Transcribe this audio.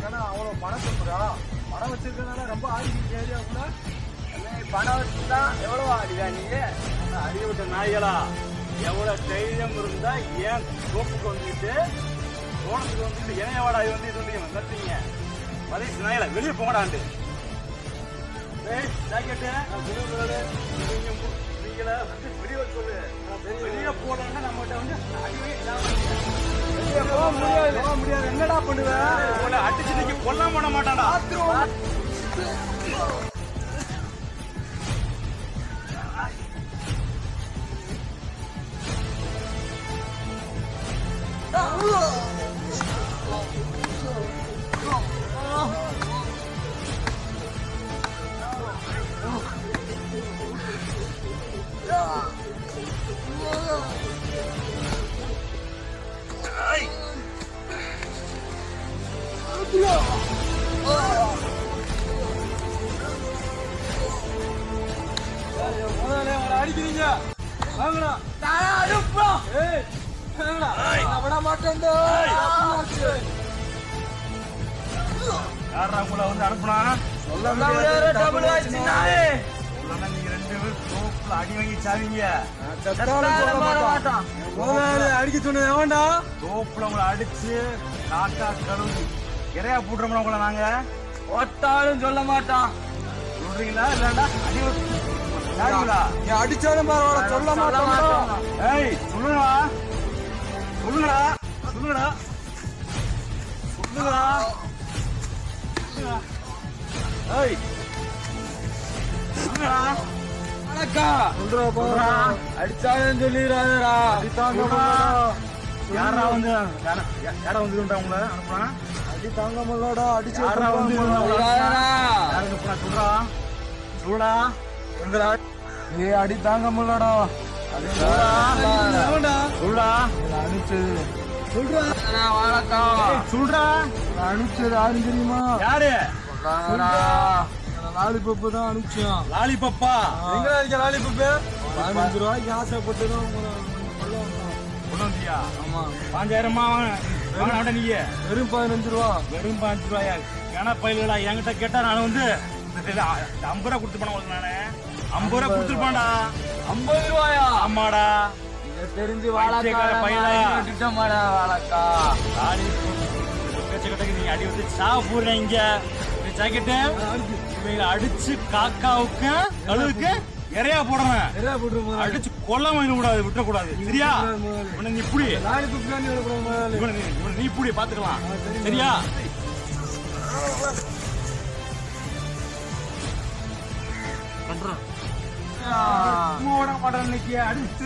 ஏன்னா அவ்வளவு பணம் சொல்றா, பணம் வச்சிருக்கனால ரொம்ப ஆடிக்கிட்டு ஏரியா கூட. பணம் வச்சுதான் எவ்வளவு ஆடிதா நீங்க? அடிய விட்ட நாய்களா, எவ்வளவு தைரியம் இருந்தா ஏன் தோப்புக்கு வந்துட்டு தோட்டத்துக்கு வந்துட்டு இணையவாடா வந்து இது வந்து நடத்தீங்க? மதிய நாய்களா வெளியே போங்கடாண்டு. ஜாக்கெட்டு நீங்கள வந்து வெளியே சொல்லு. வெளியே போடலன்னா நம்மகிட்ட வந்து போக முடியாது. என்னடா பண்ணுவேன்? அடிச்சு நீங்க கொல்லாம பண்ண மாட்டான்டா. அடிக்கிறீங்க வாங்கடா. விட மாட்டேன். யாரா உங்களை வந்து அனுப்புனா? நீங்க 2 பேரும் தோப்புல அடி வாங்கி சாவீங்க. அடிக்க சொன்ன எவன்டா? தோப்புல உங்களை அடிச்சு காக்கா கழுவி இறையா போட்டுறோம்னா உங்களை நாங்க ஒத்தாலும் சொல்ல மாட்டான். சொல்றீங்களா இல்லடா? நீ அடிச்சாலும் பரவாயில்ல, சொல்ல மாட்டோம். ஏய் சொல்லுங்கடா, சொல்லுங்கடா, சொல்லுங்கடா, சொல்லுங்கடா. ஏய் சொல்லுங்கடா. சொல்றா அடிச்சாலும் சொல்லிடாதடா. யாரா வந்து யாரா வந்து உங்களை அனுப்புனா? அடி தாங்க முடியலடா. அடிச்சு யாரா வந்து சொல்லிடாதடா. சொல்றா சொல்லுடா. அடி தாங்க முடியலடா. சொல்லுடா. அனுப்பிச்சது சொல்றா. வாழக்கா சொல்றா. அனுப்பிச்சது யாரும் தெரியுமா? யாரு? லாலிபப்பு தான் அனுப்பிச்சோம். லாலிபப்பா? எங்க இருக்க லாலிபப்பு? 15 ரூபாய்க்கு ஆசைப்பட்டு தான் கொண்டு வந்தியா? ஆமா 5000 வாங்க நீங்க. வெறும் 15 ரூபா. வெறும் 5 ரூபாயா? கணப்பயிலா என்கிட்ட கேட்டா நான் வந்து 50 ரூபா கொடுத்து போன உங்களுக்கு. நானு 50 ரூபா கொடுத்துருப்பான்டா. 50 ரூபாயா? ஆமாடா. தெரிஞ்சு வாழக்கா வாழக்கா நீங்க அடி வந்து சாவ போடுறேன் இங்க. ஜாக்கெட்டு இவங்களை அடிச்சு காக்காவுக்கு கழுவுக்கு இறையா போடுறேன். நிறைய போட்டுருவோம். அடிச்சு கொல்லாம கூடாது, விட்டுறக்கூடாது. சரியா? நீ இப்படி லாலிபப்பு தான் நீ இப்படி பாத்துக்கலாம். சரியா? பண்றேன் மாட்டேன் இன்னைக்கு. அடிச்சு